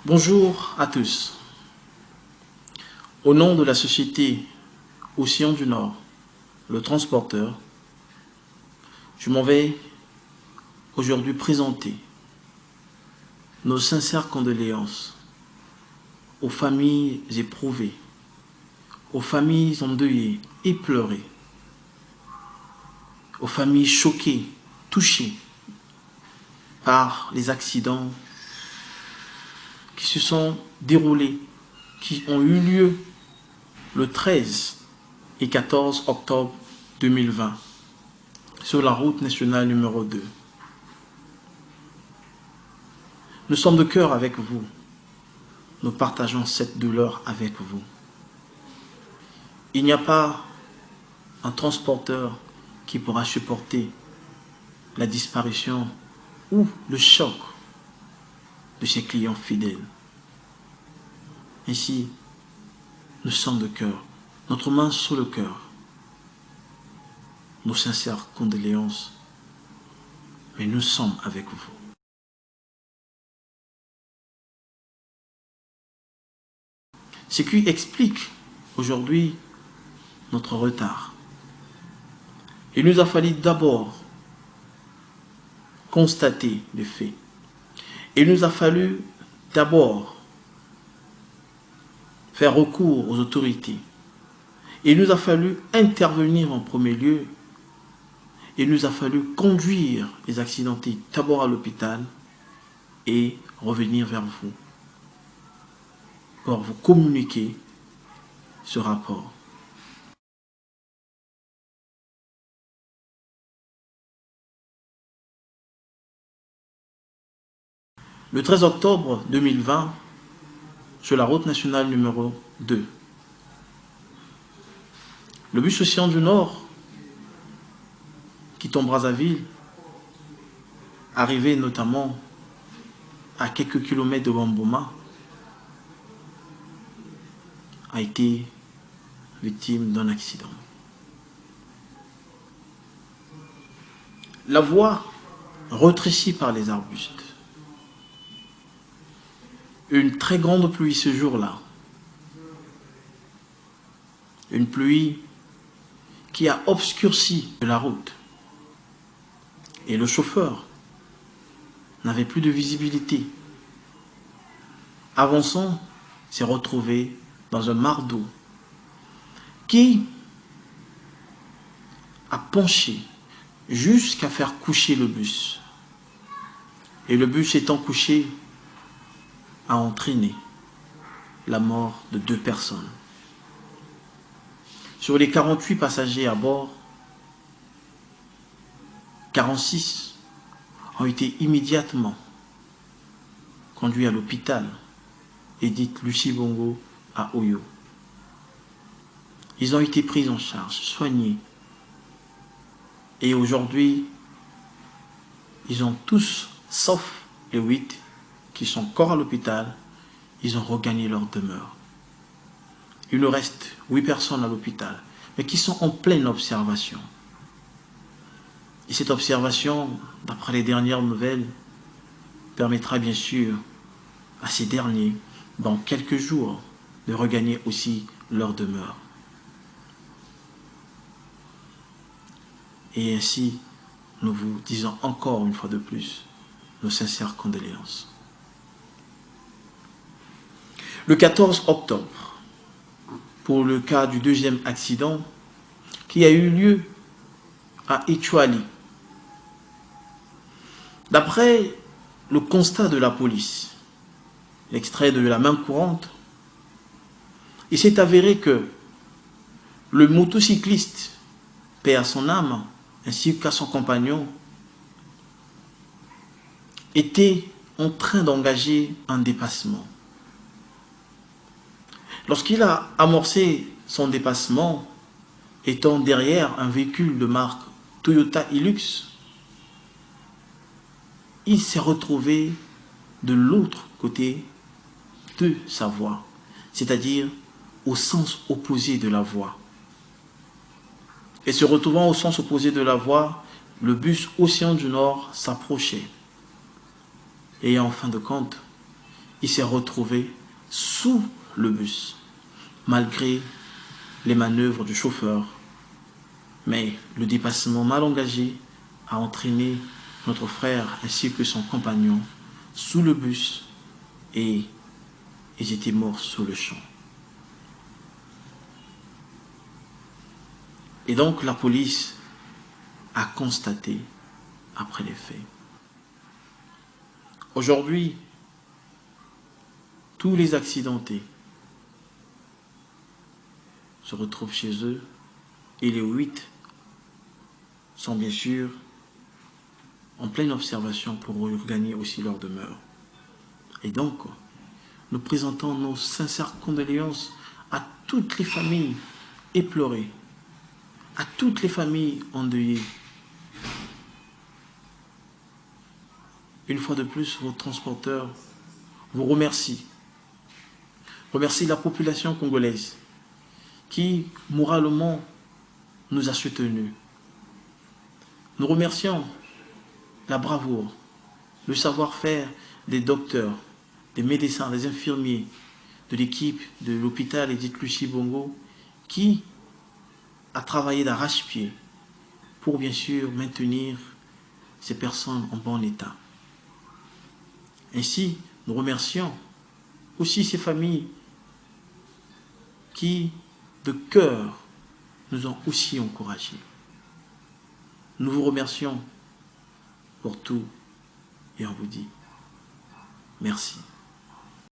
Bonjour à tous. Au nom de la société Océan du Nord, le transporteur, je m'en vais aujourd'hui présenter nos sincères condoléances aux familles éprouvées, aux familles endeuillées et pleurées, aux familles choquées, touchées par les accidents qui se sont déroulés, qui ont eu lieu le 13 et 14 octobre 2020 sur la route nationale numéro 2. Nous sommes de cœur avec vous. Nous partageons cette douleur avec vous. Il n'y a pas un transporteur qui pourra supporter la disparition ou le choc de ses clients fidèles. Ainsi, nous sommes de cœur, notre main sur le cœur, nos sincères condoléances, mais nous sommes avec vous. Ce qui explique aujourd'hui notre retard. Il nous a fallu d'abord constater les faits. Il nous a fallu d'abord faire recours aux autorités. Il nous a fallu intervenir en premier lieu. Il nous a fallu conduire les accidentés d'abord à l'hôpital et revenir vers vous pour vous communiquer ce rapport. Le 13 octobre 2020, sur la route nationale numéro 2, le bus Océan du Nord, quittant Brazzaville, arrivé notamment à quelques kilomètres de Wamboma, a été victime d'un accident. La voie rétrécie par les arbustes. Une très grande pluie ce jour-là. Une pluie qui a obscurci la route. Et le chauffeur n'avait plus de visibilité. Avançant, s'est retrouvé dans un mar d'eau qui a penché jusqu'à faire coucher le bus. Et le bus étant couché, a entraîné la mort de 2 personnes. Sur les 48 passagers à bord, 46 ont été immédiatement conduits à l'hôpital Edith Lucie Bongo à Oyo. Ils ont été pris en charge, soignés. Et aujourd'hui, ils ont tous, sauf les 8 qui sont encore à l'hôpital, ils ont regagné leur demeure. Il nous reste 8 personnes à l'hôpital, mais qui sont en pleine observation. Et cette observation, d'après les dernières nouvelles, permettra bien sûr à ces derniers, dans quelques jours, de regagner aussi leur demeure. Et ainsi, nous vous disons encore une fois de plus nos sincères condoléances. Le 14 octobre, pour le cas du deuxième accident qui a eu lieu à Échouali. D'après le constat de la police, l'extrait de la main courante, il s'est avéré que le motocycliste, paix à son âme, ainsi qu'à son compagnon, était en train d'engager un dépassement. Lorsqu'il a amorcé son dépassement, étant derrière un véhicule de marque Toyota Hilux, il s'est retrouvé de l'autre côté de sa voie, c'est-à-dire au sens opposé de la voie. Et se retrouvant au sens opposé de la voie, le bus Océan du Nord s'approchait. Et en fin de compte, il s'est retrouvé sous le bus, malgré les manœuvres du chauffeur. Mais le dépassement mal engagé a entraîné notre frère ainsi que son compagnon sous le bus et ils étaient morts sur le champ. Et donc la police a constaté après les faits. Aujourd'hui, tous les accidentés se retrouvent chez eux et les 8 sont bien sûr en pleine observation pour regagner aussi leur demeure. Et donc, nous présentons nos sincères condoléances à toutes les familles éplorées, à toutes les familles endeuillées. Une fois de plus, vos transporteurs vous remercient. Remercie la population congolaise qui, moralement, nous a soutenus. Nous remercions la bravoure, le savoir-faire des docteurs, des médecins, des infirmiers, de l'équipe de l'hôpital Edith Lucie Bongo qui a travaillé d'arrache-pied pour bien sûr maintenir ces personnes en bon état. Ainsi, nous remercions aussi ces familles qui, de cœur, nous ont aussi encouragés. Nous vous remercions pour tout et on vous dit merci.